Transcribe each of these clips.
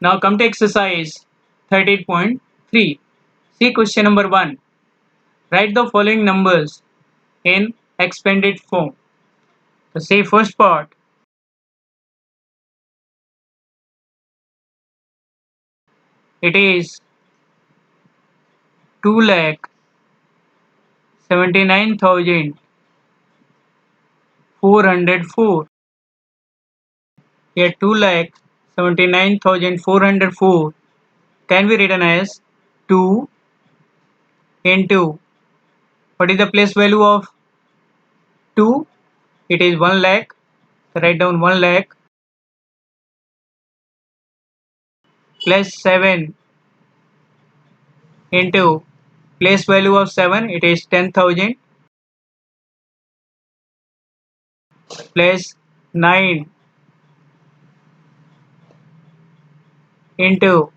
Now come to exercise 13.3. See question number 1. Write the following numbers in expanded form. So say first part. It is 2,79,404. Here 2,79,404 can be written as 2 into, what is the place value of 2? It is 1 lakh. So write down 1 lakh plus 7 into place value of 7, it is 10,000, plus 9 into,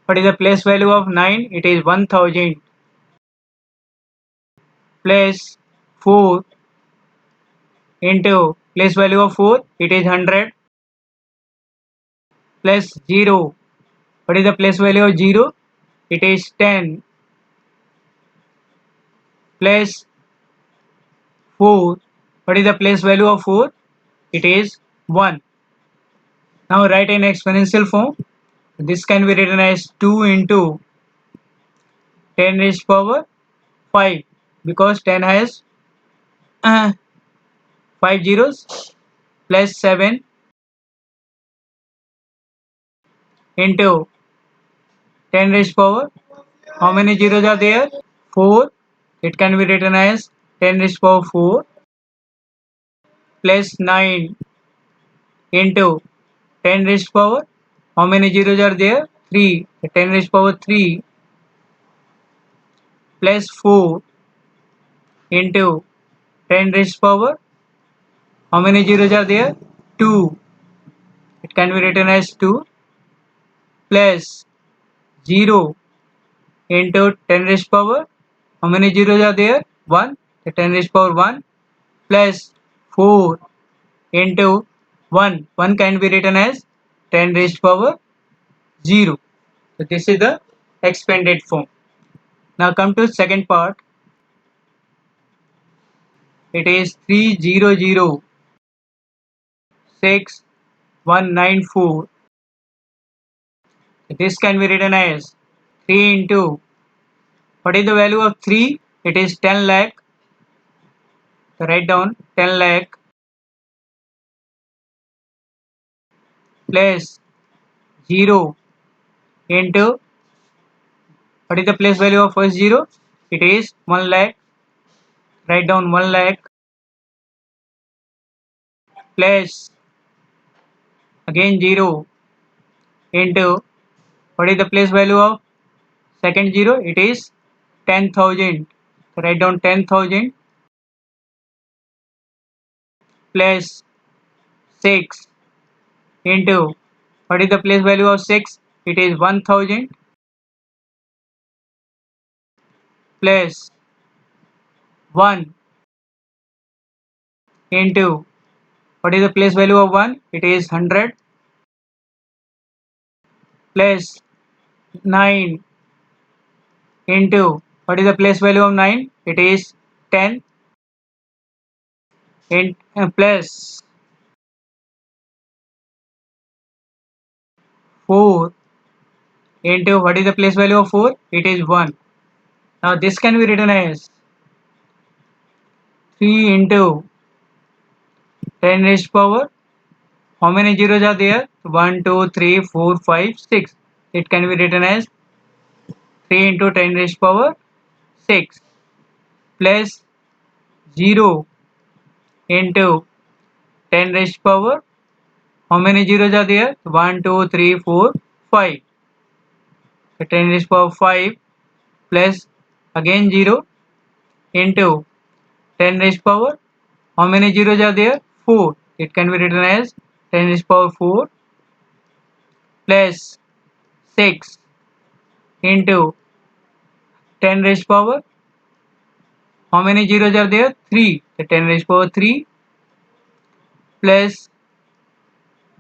what is the place value of 9? It is 1000, plus 4 into place value of 4, it is 100, plus 0. What is the place value of 0? It is 10, plus 4. What is the place value of 4? It is 1. Now write in exponential form. This can be written as 2 into 10 raised power 5, because 10 has 5 zeros, plus 7 into 10 raised power. How many zeros are there? 4. It can be written as 10 raised power 4, plus 9 into 10 raised power. How many zeros are there? 3. 10 raised power 3, plus 4 into 10 raised power. How many zeros are there? 2. It can be written as 2, plus 0 into 10 raised power. How many zeros are there? 1. The 10 raised power 1, plus 4 into 1. 1 can be written as 10 raised power 0. So this is the expanded form. Now come to second part. It is 300,6194. This can be written as 3 into, what is the value of 3? It is 10 lakh. So write down 10 lakh, plus 0 into, what is the place value of first 0? It is 1 lakh. Write down 1 lakh, plus again 0 into, what is the place value of second 0? It is 10,000. So write down 10,000, plus 6 into, what is the place value of 6? It is 1000, plus 1 into, what is the place value of 1? It is 100, plus 9 into, what is the place value of 9? It is 10, plus 4 into, what is the place value of 4? It is 1. Now this can be written as 3 into 10 raised power. How many zeros are there? 1, 2, 3, 4, 5, 6. It can be written as 3 into 10 raised power 6, plus 0 into 10 raised power. How many zeros are there? 1, 2, 3, 4, 5. So 10 raised power 5, plus again 0 into 10 raised power. How many zeros are there? 4. It can be written as 10 raised power 4, plus 6 into 10 raised power. How many zeros are there? 3. So 10 raised power 3, plus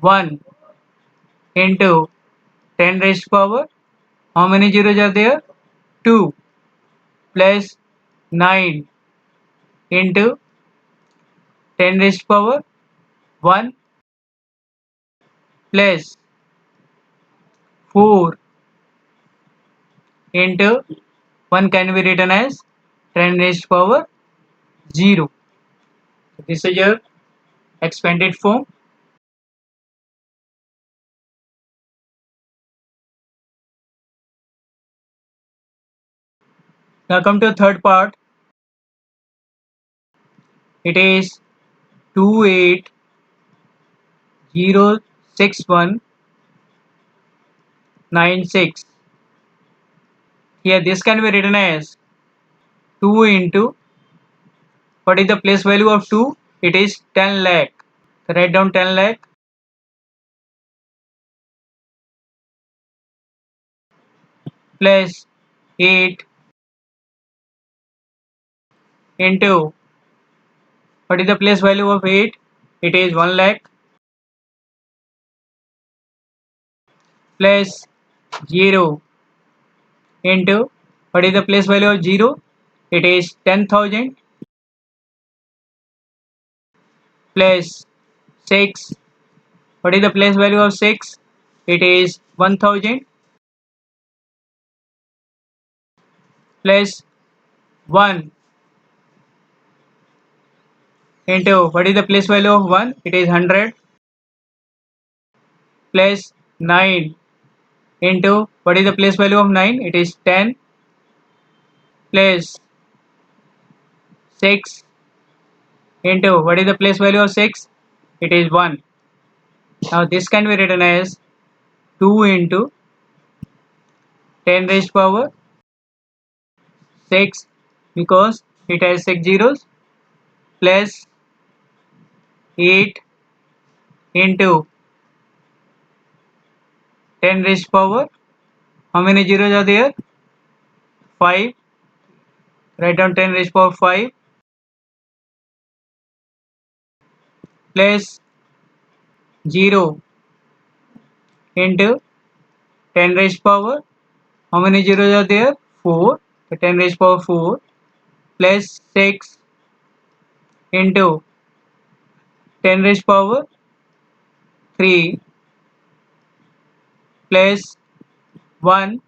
1 into 10 raised power. How many zeros are there? 2 plus 9 into 10 raised power 1 plus 4 into 1 can be written as 10 raised power 0. This is your expanded form. Now come to the third part. It is 28,061,96. Here this can be written as 2 into, what is the place value of 2? It is 10 lakh. Write down 10 lakh plus 8 into, what is the place value of 8? It is 1 lakh plus 0 into, what is the place value of 0? It is 10,000 plus 6. What is the place value of 6? It is 1000 plus 1 into, what is the place value of 1? It is 100 plus 9 into, what is the place value of 9? It is 10 plus 6 into, what is the place value of 6? It is 1. Now this can be written as 2 into 10 raised power 6 because it has 6 zeros plus 8 into 10 raised power. How many zeros are there? 5. Write down 10 raised power 5 plus 0 into 10 raised power. How many zeros are there? 4. So 10 raised power 4 plus 6 into 10 raised power 3 plus 1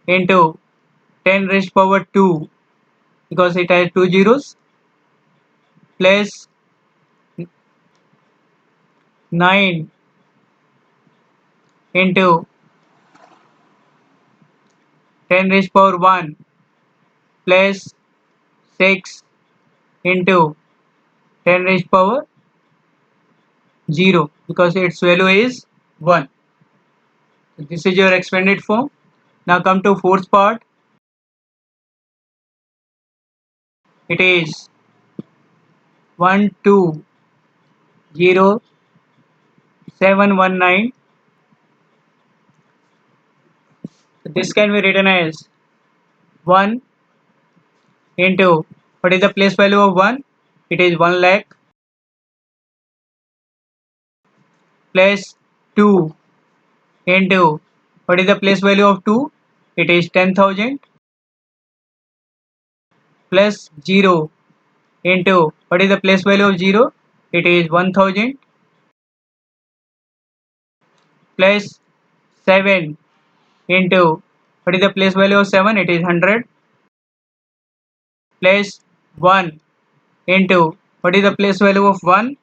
into 10 raised power 2 because it has 2 zeros plus 9 into 10 raised power 1 plus 6 into 10 raised power 0 because its value is 1. So this is your expanded form. Now come to fourth part. It is 120,719. So this can be written as 1 into, what is the place value of 1? It is 1 lakh plus 2 into, what is the place value of 2? It is 10,000 plus 0 into, what is the place value of 0? It is 1000 plus 7 into, what is the place value of 7? It is 100 plus 1 into, what is the place value of 1?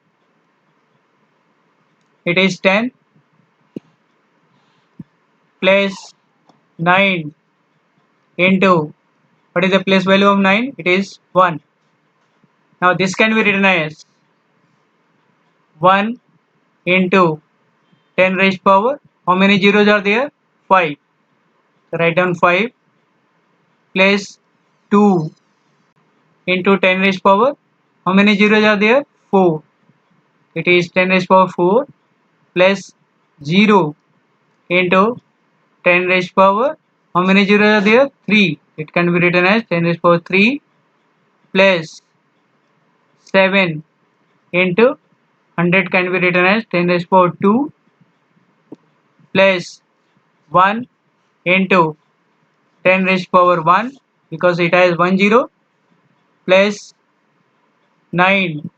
It is 10 plus 9 into, what is the place value of 9? It is 1. Now this can be written as 1 into 10 raised power. How many zeros are there? 5. So write down 5 plus 2 into 10 raised power. How many zeros are there? 4. It is 10 raised power 4 plus 0 into 10 raised power. How many zeros are there? 3. It can be written as 10 raised power 3 plus 7 into 100 can be written as 10 raised power 2 plus 1 into 10 raised power 1 because it has 1 0 plus 9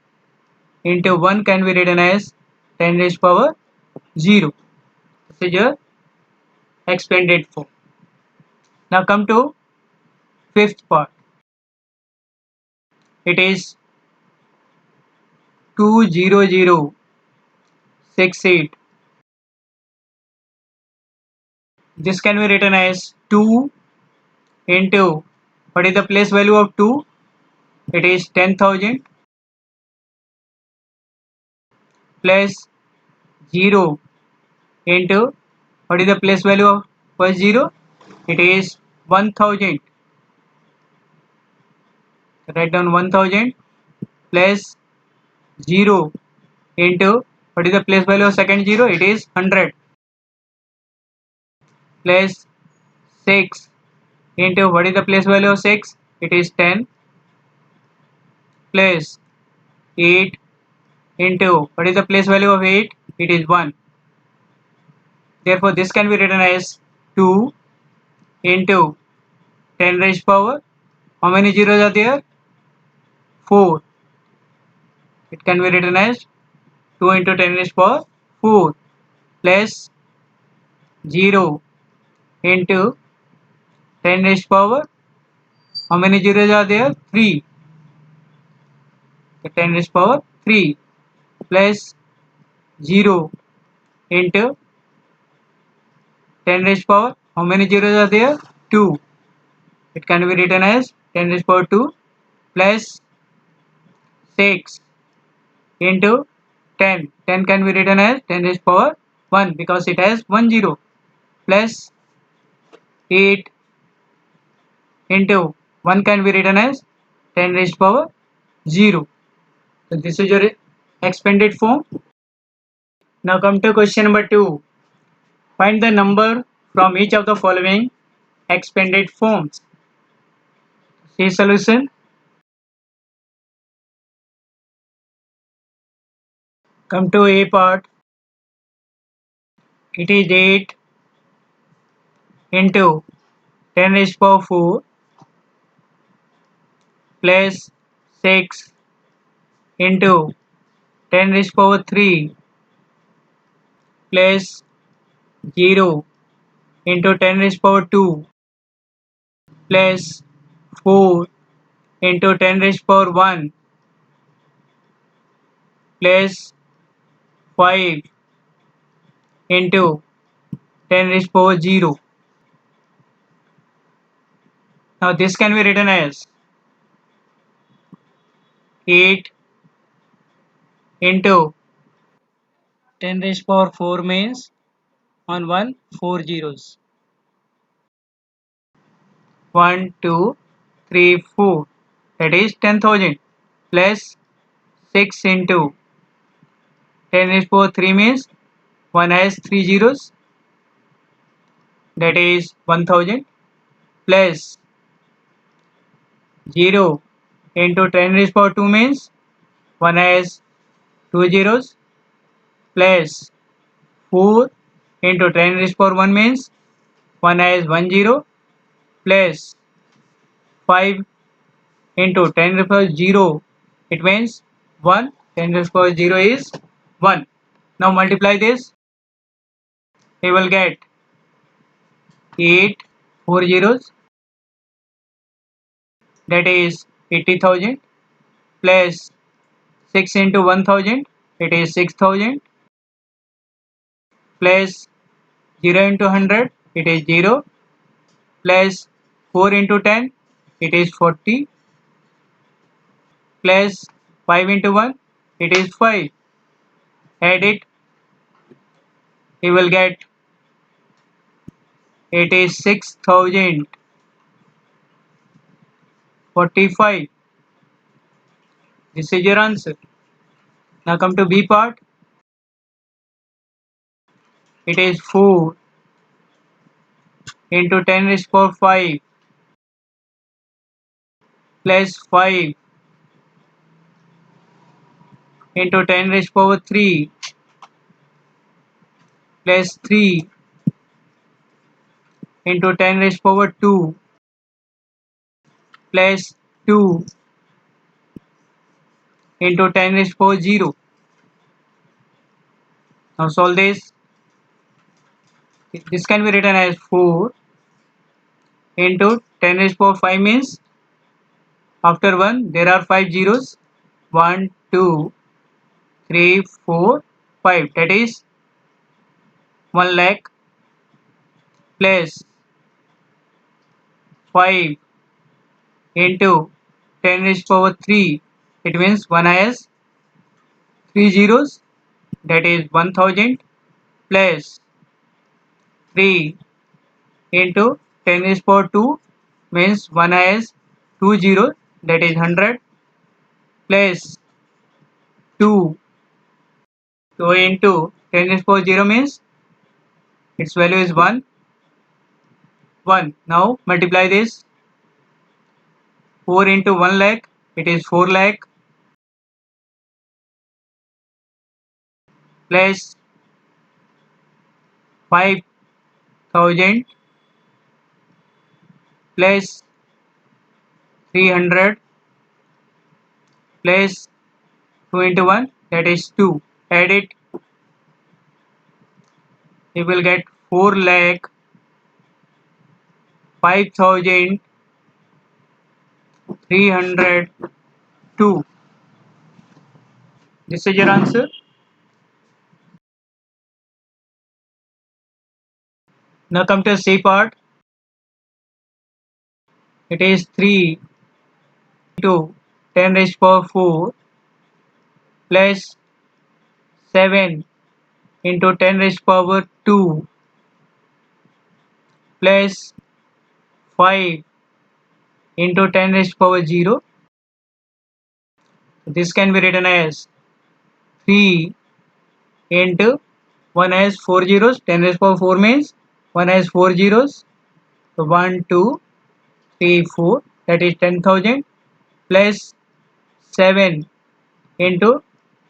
into 1 can be written as 10 raised power 0. This is your expanded form. Now come to fifth part. It is 20068. This can be written as 2 into what is the place value of 2? It is 10,000 plus 0 into what is the place value of first 0? It is 1000. Write down 1000 plus 0 into what is the place value of second 0? It is 100 plus 6 into what is the place value of 6? It is 10 plus 8 into what is the place value of 8? It is 1. Therefore, this can be written as 2 into 10 raised power. How many zeros are there? 4. It can be written as 2 into 10 raised power 4 plus 0 into 10 raised power. How many zeros are there? 3. The 10 raised power 3 plus 0 into 10 raised power. How many zeros are there? 2. It can be written as 10 raised power 2 plus 6 into 10. 10 can be written as 10 raised power 1 because it has 1 0 plus 8 into 1 can be written as 10 raised power 0. So this is your expanded form. Now come to question number 2. Find the number from each of the following expanded forms. See solution. Come to A part. It is 8 into 10 raised power 4 plus 6 into 10 raised power 3 plus 0 into 10 raised power 2 plus 4 into 10 raised power 1 plus 5 into 10 raised power 0. Now this can be written as 8 into 10 raised power 4 means on 1 4 zeros. 1 2 3 4, that is 10,000 plus 6 into 10 raised power 3 means 1 has 3 zeros, that is 1000 plus 0 into 10 raised power 2 means 1 has 2 zeros plus 4 into 10 raised power 1 means 1 has 1 zero plus 5 into 10 raised power 0, it means 1. 10 raised power 0 is 1. Now multiply this, we will get 8 4 zeros, that is 80,000 plus 6 into 1000, it is 6000 plus 0 into 100, it is 0 plus 4 into 10, it is 40 plus 5 into 1, it is 5. Add it, we will get it is 6045. This is your answer. Now come to B part. It is 4 into 10 raised power 5 plus 5 into 10 raised power 3 plus 3 into 10 raised power 2 plus 2 into 10 raised power 0. Now solve this. This can be written as 4 into 10 raised power 5 means after 1 there are 5 zeros. 1, 2, 3, 4, 5. That is 1 lakh plus 5 into 10 raised power 3. It means 1 has 3 zeros. That is 1000 plus 3 into 10 raised power 2 means 1 has 2 zeros. That is 100 plus 2 into 10 raised power 0 means its value is 1. 1. Now multiply this. 4 into 1 lakh, it is 4 lakh plus 5000 plus 300 plus 2 into 1, that is 2. Add it, you will get 4 lakh 5302. This is your answer. Now come to C part. It is 3 into 10 raised power 4 plus 7 into 10 raised power 2 plus 5 into 10 raised power 0. This can be written as 3 into 1 has 4 zeros. 10 raised power 4 means 1 has 4 zeros. So 1, 2, 3, 4, that is 10,000 plus 7 into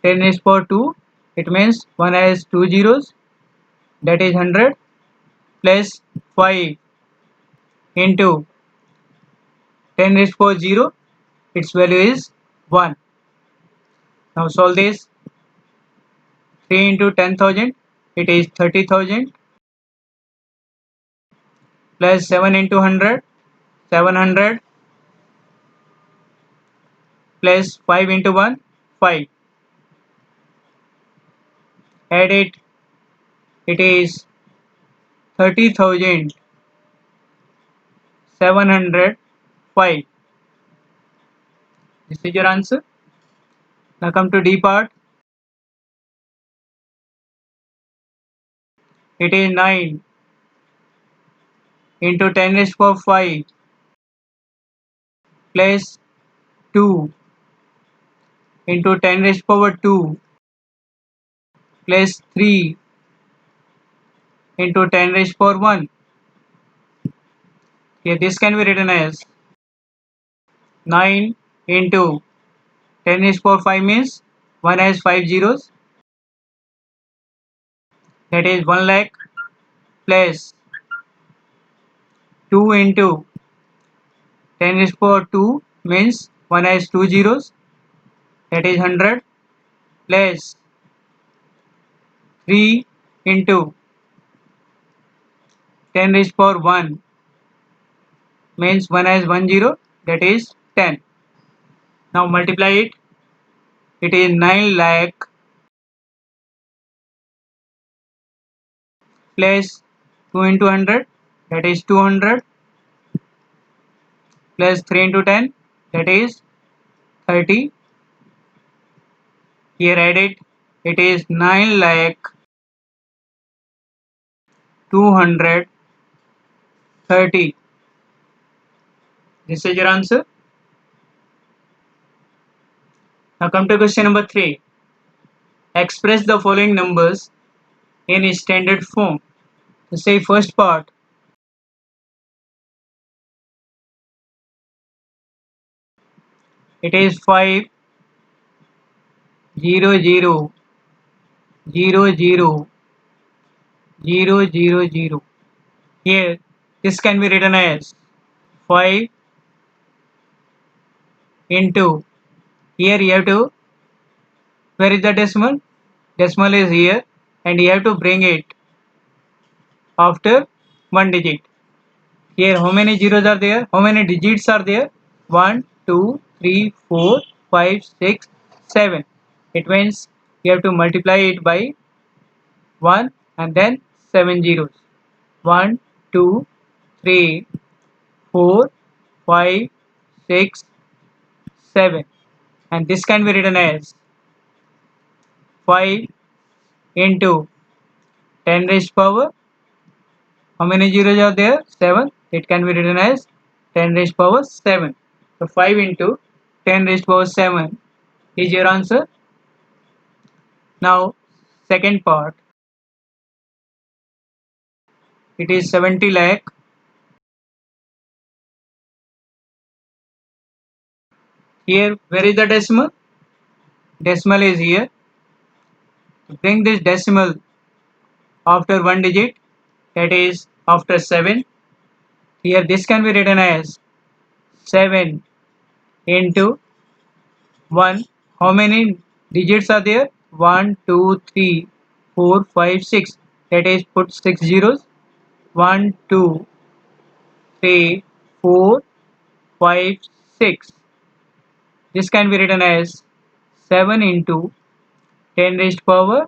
10 raised power 2. It means 1 has 2 zeros, that is 100 plus 5 into 10 raised power 0. Its value is 1. Now solve this. 3 into 10,000, it is 30,000 plus 7 into 100, 700 plus 5 into 1, 5. Add it, it is 30,705. This is your answer. Now come to D part. It is 9 into 10 raised power 5 plus 2 into 10 raised power 2 plus 3 into 10 raised power 1. Here this can be written as 9 into 10 raised power 5 means 1 has 5 zeros, that is 1 lakh plus 2 into 10 raised power 2 means 1 has 2 zeros, that is 100 plus 3 into 10 raised power 1 means 1 has 1 zero, that is 10. Now multiply it. It is 9 lakh plus 2 into 100, that is 200 plus 3 into 10, that is 30. Here add it. It is 9 lakh 230. This is your answer. Now come to question number 3. Express the following numbers in standard form. So say first part. It is 5 0 0 0 0 0 0 0. Here This can be written as 5 into, here you have to, where is the decimal? Decimal is here, and you have to bring it after one digit. Here how many zeros are there? How many digits are there? 1, 2, 3, 4, 5, 6, 7. It means you have to multiply it by 1 and then 7 zeros. 1, 2, 3, 4, 5, 6, 7. And this can be written as 5 into 10 raised power. How many zeros are there? 7. It can be written as 10 raised power 7. So 5 into 10 raised power 7 is your answer. Now second part, it is 70 lakh. Here where is the decimal? Decimal is here. Bring this decimal after one digit, that is after 7. Here this can be written as 7 into 1. How many digits are there? 1, 2, 3, 4, 5, 6. That is, put 6 zeros. 1, 2, 3, 4, 5, 6. This can be written as 7 into 10 raised power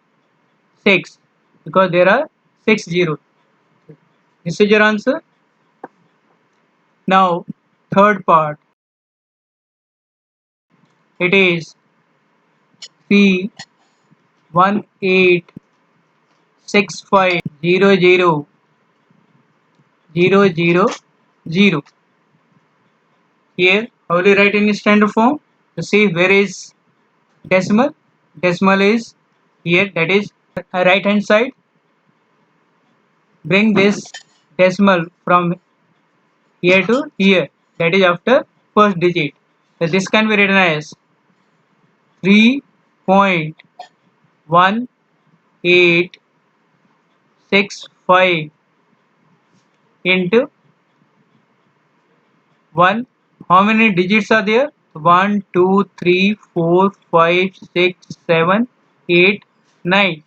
6, because there are 6 zeros. This is your answer. Now third part, it is 318650000. Here how will you write in standard form? To see where is decimal. Decimal is here, that is right hand side. Bring this decimal from here to here, that is after first digit. So this can be written as 3.1865 into 1. How many digits are there? 1, 2, 3, 4, 5, 6, 7, 8, 9.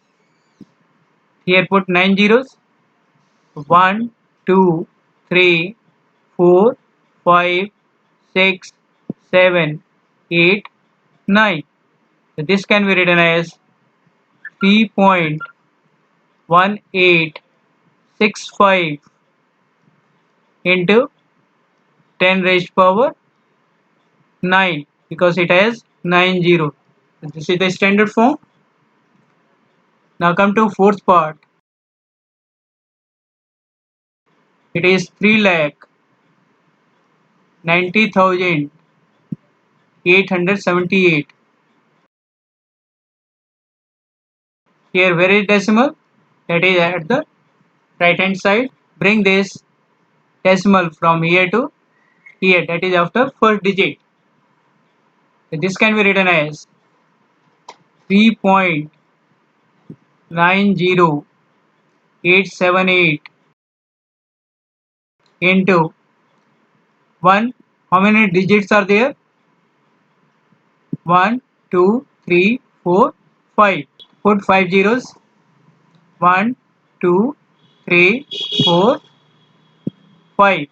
Here put 9 zeros. 1, 2, 3, 4, 5, 6, 7, 8, 9. So this can be written as 3.1865 into 10 raised power 9, because it has 9 zeros. So this is the standard form. Now come to fourth part. It is 3,90,878. Here where is decimal? That is at the right hand side. Bring this decimal from here to here, that is after first digit. So this can be written as 3.90878 into 1. How many digits are there? 1, 2, 3, 4, 5. Put 5 zeros. 1, 2, 3, 4, 5.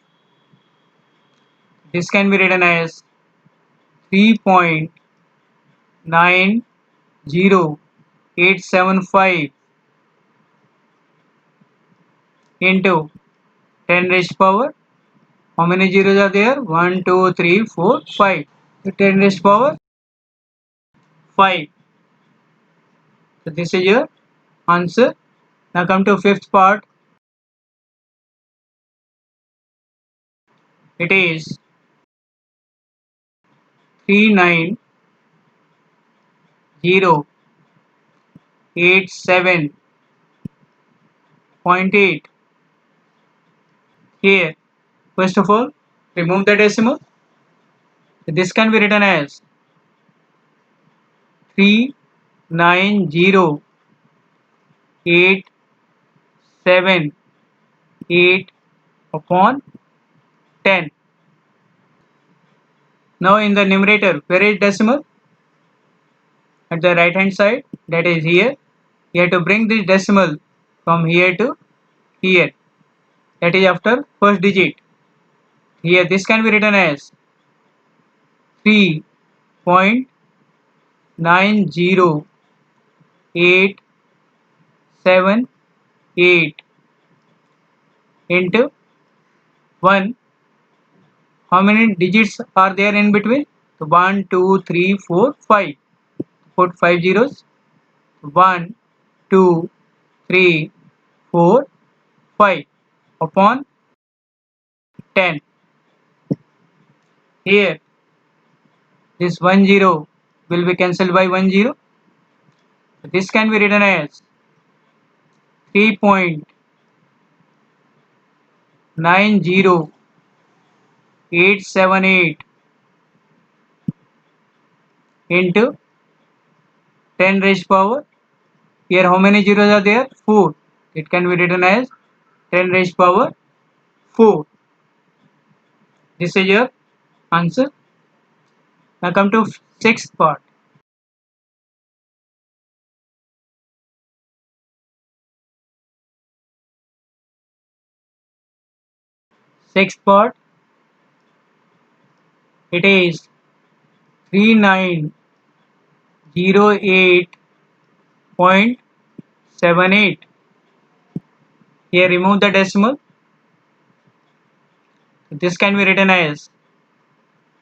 This can be written as 3.90875 into 10 raised power. How many zeros are there? 1, 2, 3, 4, 5. So 10 raised power 5. So this is your answer. Now come to fifth part. It is 39087.8. Here, first of all, remove the decimal. This can be written as 39087.8 upon 10. Now in the numerator, where is decimal? At the right hand side, that is here. You have to bring this decimal from here to here. That is after first digit. Here this can be written as 3.90878 into 1. How many digits are there in between? So 1, 2, 3, 4, 5. Put 5 zeros. 1, 2, 3, 4, 5 upon 10. Here this 1 0 will be cancelled by 1 0. This can be written as 3.90878 into 10 raised power. Here how many zeros are there? 4. It can be written as 10 raised power 4. This is your answer. Now come to sixth part. Sixth part, it is 3908.78. Here remove the decimal. This can be written as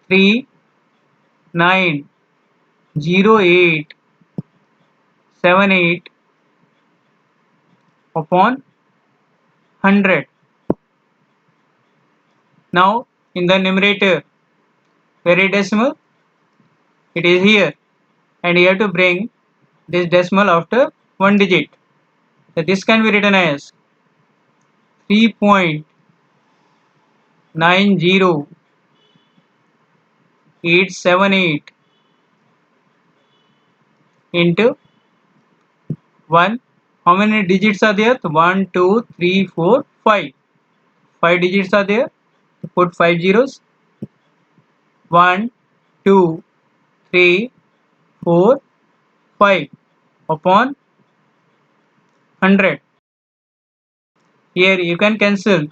390878 upon 100. Now in the numerator, where is decimal? It is here, and you have to bring this decimal after one digit. So this can be written as 3.90878 into 1. How many digits are there? 1, 2, 3, 4, 5. 5 digits are there. Put 5 zeros. 1, 2, 3, 4, 5 upon 100. Here you can cancel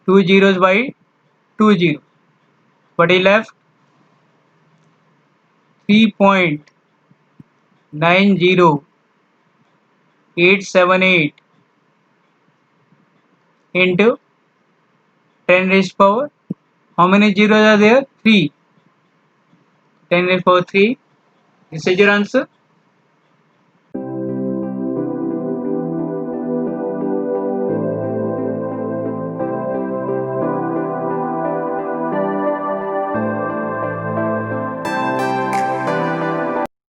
2 zeros by 2 zeros. What is left? 3.90878 into 10 raised power. How many zeros are there? 3. 10 raised power 3. This is your answer.